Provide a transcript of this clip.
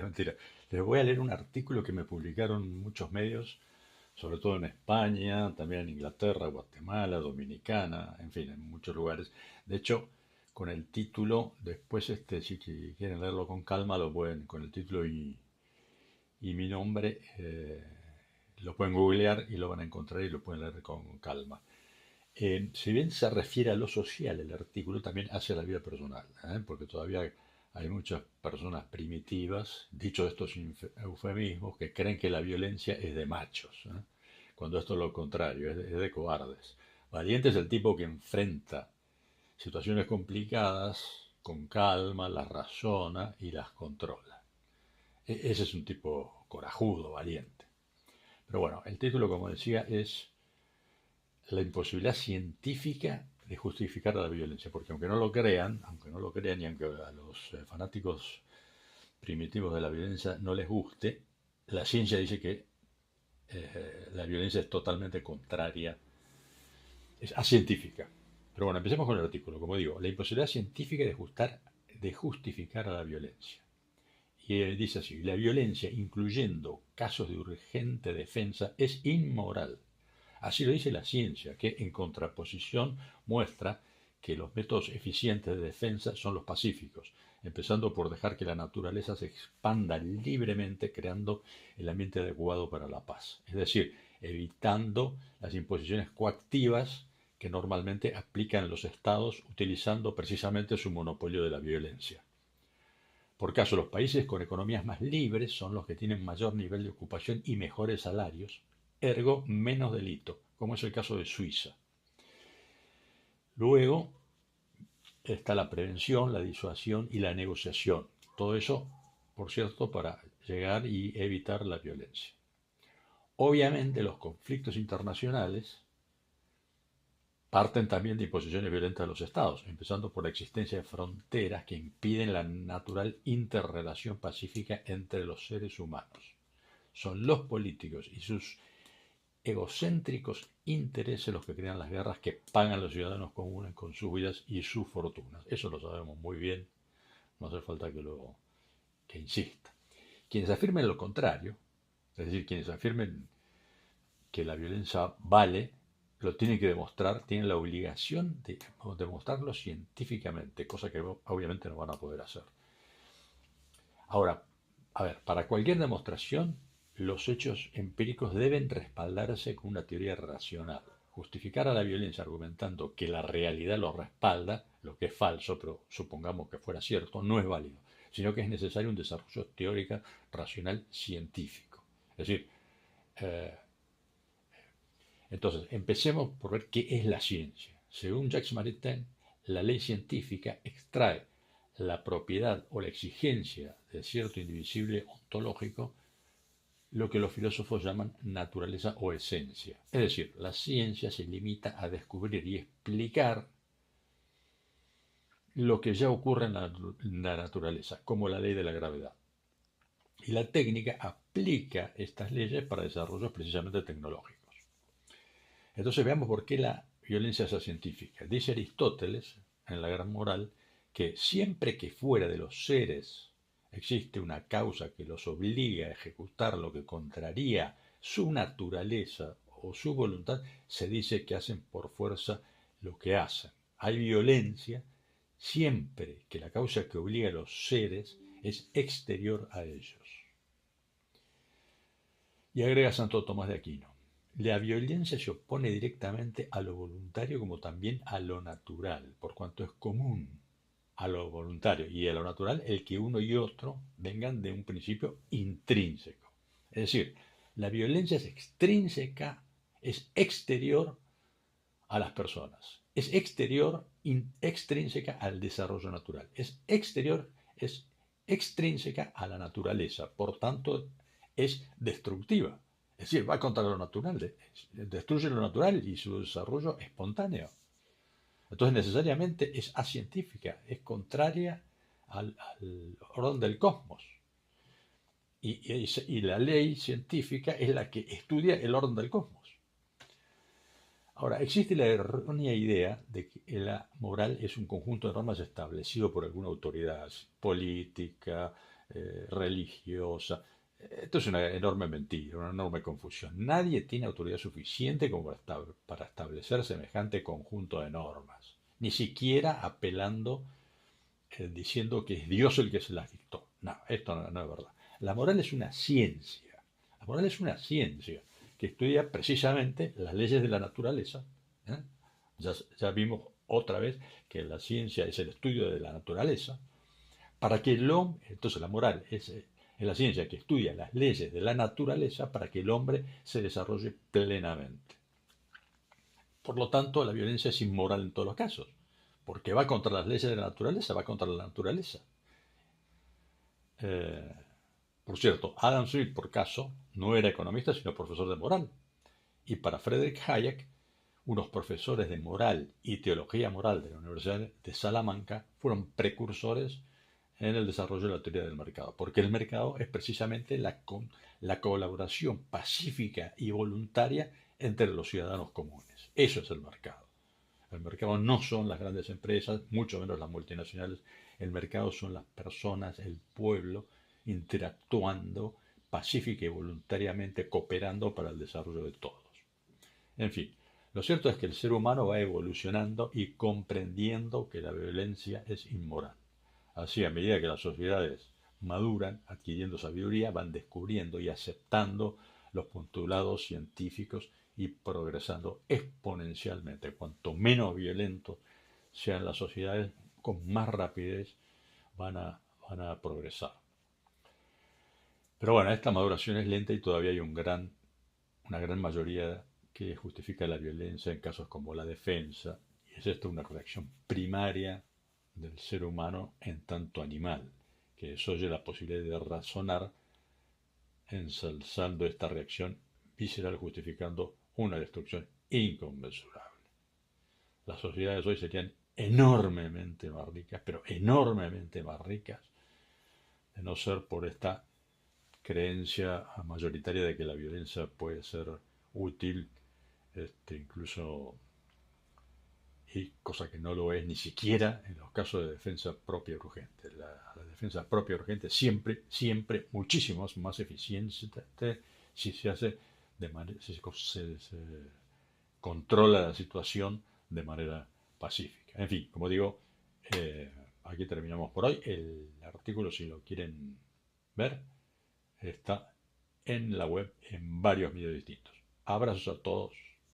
Mentira. Les voy a leer un artículo que me publicaron muchos medios, sobre todo en España, también en Inglaterra, Guatemala, Dominicana, en fin, en muchos lugares. De hecho, con el título, después si quieren leerlo con calma, lo pueden, con el título y mi nombre, lo pueden googlear y lo van a encontrar y lo pueden leer con calma. Si bien se refiere a lo social el artículo, también hace la vida personal, porque todavía hay muchas personas primitivas, dicho estos eufemismos, que creen que la violencia es de machos, cuando esto es lo contrario, es de cobardes. Valiente es el tipo que enfrenta situaciones complicadas con calma, las razona y las controla. Ese es un tipo corajudo, valiente. Pero bueno, el título, como decía, es la imposibilidad científica de justificar la violencia, porque aunque no lo crean y aunque a los fanáticos primitivos de la violencia no les guste, la ciencia dice que la violencia es totalmente contraria, es acientífica. Pero bueno, empecemos con el artículo. Como digo, la imposibilidad científica de justificar a la violencia. Y dice así, la violencia, incluyendo casos de urgente defensa, es inmoral. Así lo dice la ciencia, que en contraposición muestra que los métodos eficientes de defensa son los pacíficos, empezando por dejar que la naturaleza se expanda libremente, creando el ambiente adecuado para la paz. Es decir, evitando las imposiciones coactivas que normalmente aplican los estados utilizando precisamente su monopolio de la violencia. Por caso, los países con economías más libres son los que tienen mayor nivel de ocupación y mejores salarios, ergo menos delito, como es el caso de Suiza. Luego está la prevención, la disuasión y la negociación. Todo eso, por cierto, para llegar y evitar la violencia. Obviamente los conflictos internacionales parten también de imposiciones violentas de los estados, empezando por la existencia de fronteras que impiden la natural interrelación pacífica entre los seres humanos. Son los políticos y sus egocéntricos intereses los que crean las guerras que pagan los ciudadanos comunes con sus vidas y sus fortunas. Eso lo sabemos muy bien, no hace falta que insista. Quienes afirmen lo contrario, es decir, quienes afirmen que la violencia vale, lo tienen que demostrar, tienen la obligación de demostrarlo científicamente, cosa que obviamente no van a poder hacer. Ahora, a ver, para cualquier demostración, los hechos empíricos deben respaldarse con una teoría racional. Justificar a la violencia argumentando que la realidad lo respalda, lo que es falso, pero supongamos que fuera cierto, no es válido, sino que es necesario un desarrollo teórico, racional, científico. Es decir, eh, entonces, empecemos por ver qué es la ciencia. Según Jacques Maritain, la ley científica extrae la propiedad o la exigencia de cierto indivisible ontológico, lo que los filósofos llaman naturaleza o esencia. Es decir, la ciencia se limita a descubrir y explicar lo que ya ocurre en la naturaleza, como la ley de la gravedad. Y la técnica aplica estas leyes para desarrollos precisamente tecnológicos. Entonces veamos por qué la violencia es científica. Dice Aristóteles, en la Gran Moral, que siempre que fuera de los seres existe una causa que los obliga a ejecutar lo que contraría su naturaleza o su voluntad, se dice que hacen por fuerza lo que hacen. Hay violencia siempre que la causa que obliga a los seres es exterior a ellos. Y agrega Santo Tomás de Aquino. La violencia se opone directamente a lo voluntario como también a lo natural, por cuanto es común a lo voluntario y a lo natural el que uno y otro vengan de un principio intrínseco. Es decir, la violencia es extrínseca, es exterior a las personas, es extrínseca al desarrollo natural, es extrínseca a la naturaleza, por tanto es destructiva. Es decir, va contra lo natural, destruye lo natural y su desarrollo espontáneo. Entonces necesariamente es acientífica, es contraria al orden del cosmos. Y la ley científica es la que estudia el orden del cosmos. Ahora, existe la errónea idea de que la moral es un conjunto de normas establecido por alguna autoridad política, religiosa. Esto es una enorme mentira, una enorme confusión. Nadie tiene autoridad suficiente como para establecer semejante conjunto de normas, ni siquiera apelando, diciendo que es Dios el que se las dictó. No, esto no es verdad. La moral es una ciencia. La moral es una ciencia que estudia precisamente las leyes de la naturaleza. ¿eh? Ya vimos otra vez que la ciencia es el estudio de la naturaleza. Para que el hombre, entonces la moral es la ciencia que estudia las leyes de la naturaleza para que el hombre se desarrolle plenamente. Por lo tanto, la violencia es inmoral en todos los casos, porque va contra las leyes de la naturaleza, va contra la naturaleza. Eh, por cierto, Adam Smith, por caso, no era economista, sino profesor de moral. Y para Friedrich Hayek, unos profesores de moral y teología moral de la Universidad de Salamanca fueron precursores en el desarrollo de la teoría del mercado, porque el mercado es precisamente la colaboración pacífica y voluntaria entre los ciudadanos comunes. Eso es el mercado. El mercado no son las grandes empresas, mucho menos las multinacionales. El mercado son las personas, el pueblo, interactuando pacífica y voluntariamente, cooperando para el desarrollo de todos. En fin, lo cierto es que el ser humano va evolucionando y comprendiendo que la violencia es inmoral. Así, a medida que las sociedades maduran, adquiriendo sabiduría, van descubriendo y aceptando los postulados científicos y progresando exponencialmente. Cuanto menos violentos sean las sociedades, con más rapidez van a progresar. Pero bueno, esta maduración es lenta y todavía hay una gran mayoría que justifica la violencia en casos como la defensa. Y es esto una reacción primaria del ser humano en tanto animal, que desoye la posibilidad de razonar, ensalzando esta reacción visceral justificando una destrucción inconmensurable. Las sociedades hoy serían enormemente más ricas, pero enormemente más ricas, de no ser por esta creencia mayoritaria de que la violencia puede ser útil, incluso, y cosa que no lo es ni siquiera en los casos de defensa propia urgente. La defensa propia urgente siempre, siempre, muchísimo más eficiente si se hace de manera, si se controla la situación de manera pacífica. En fin, como digo, aquí terminamos por hoy. El artículo, si lo quieren ver, está en la web en varios medios distintos. Abrazos a todos.